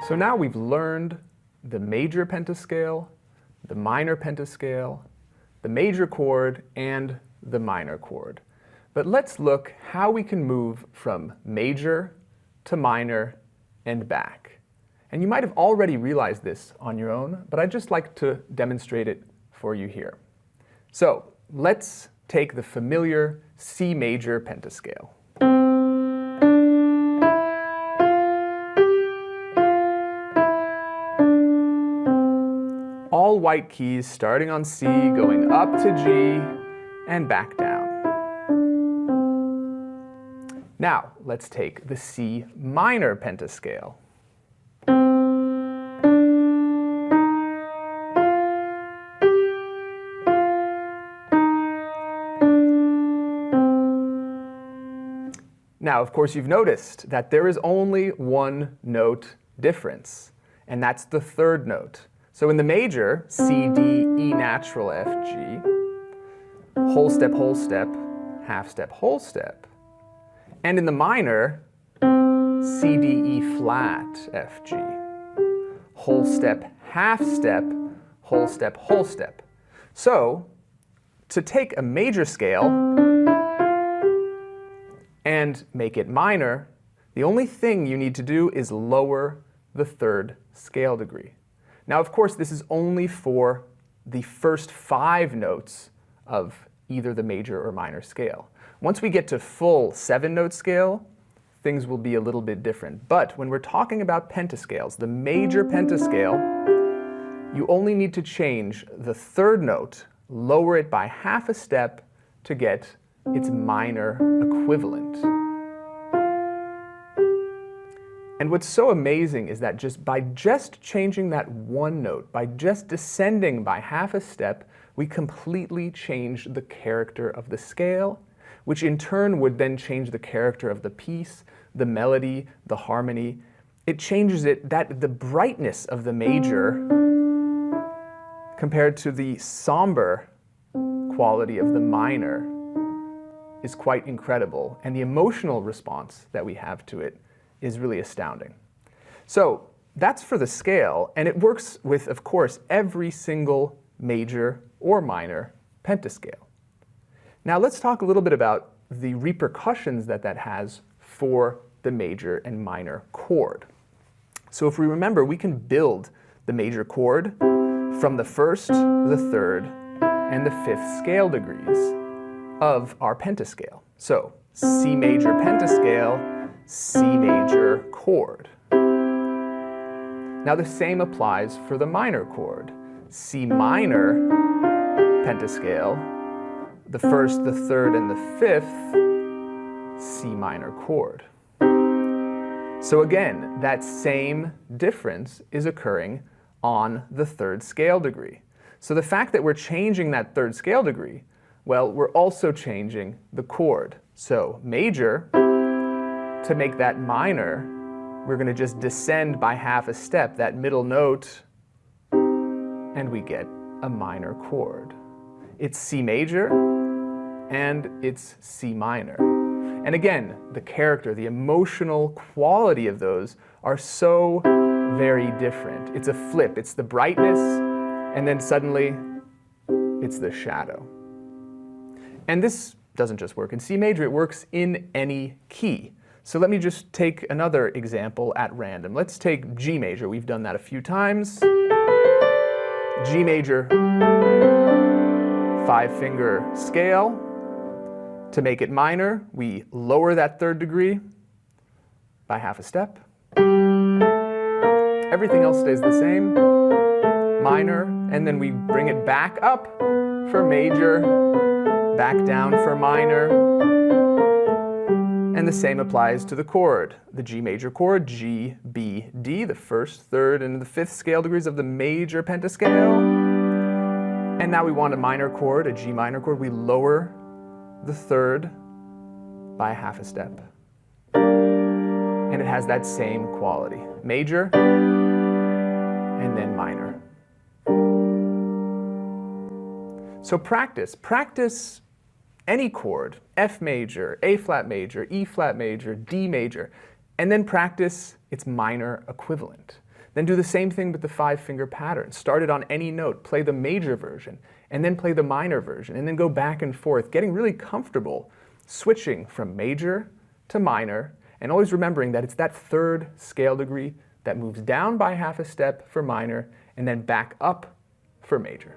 So now we've learned the major pentascale, the minor pentascale, the major chord, and the minor chord. But let's look how we can move from major to minor and back. And you might have already realized this on your own, but I'd just like to demonstrate it for you here. So let's take the familiar C major pentascale. All white keys starting on C, going up to G, and back down. Now, let's take the C minor pentascale. Now, of course, you've noticed that there is only one note difference, and that's the third note. So in the major, C, D, E natural, F, G, whole step, half step, whole step. And in the minor, C, D, E flat, F, G, whole step, half step, whole step, whole step. So to take a major scale and make it minor, the only thing you need to do is lower the third scale degree. Now, of course, this is only for the first 5 notes of either the major or minor scale. Once we get to full 7-note scale, things will be a little bit different. But when we're talking about pentascales, the major pentascale, you only need to change the third note, lower it by half a step to get its minor equivalent. And what's so amazing is that by just changing that one note, by just descending by half a step, we completely change the character of the scale, which in turn would then change the character of the piece, the melody, the harmony. It changes it, the brightness of the major compared to the somber quality of the minor is quite incredible, and the emotional response that we have to it is really astounding. So that's for the scale, and it works with, of course, every single major or minor pentascale. Now let's talk a little bit about the repercussions that has for the major and minor chord. So if we remember, we can build the major chord from the first, the third, and the fifth scale degrees of our pentascale. So C major pentascale, C major chord. Now the same applies for the minor chord. C minor pentascale, the first, the third, and the fifth, C minor chord. So again, that same difference is occurring on the third scale degree. So the fact that we're changing that third scale degree, well, we're also changing the chord. So major, to make that minor, we're going to just descend by half a step, that middle note, and we get a minor chord. It's C major, and it's C minor. And again, the character, the emotional quality of those are so very different. It's a flip. It's the brightness, and then suddenly, it's the shadow. And this doesn't just work in C major, it works in any key. So let me just take another example at random. Let's take G major. We've done that a few times. G major, 5-finger scale. To make it minor, we lower that third degree by half a step. Everything else stays the same. Minor, and then we bring it back up for major, back down for minor. And the same applies to the chord. The G major chord, G, B, D, the first, third, and the fifth scale degrees of the major pentascale. And now we want a minor chord, a G minor chord. We lower the third by half a step. And it has that same quality. Major, and then minor. So practice any chord, F major, A flat major, E flat major, D major, and then practice its minor equivalent. Then do the same thing with the 5-finger pattern. Start it on any note, play the major version, and then play the minor version, and then go back and forth, getting really comfortable switching from major to minor, and always remembering that it's that 3rd scale degree that moves down by half a step for minor, and then back up for major.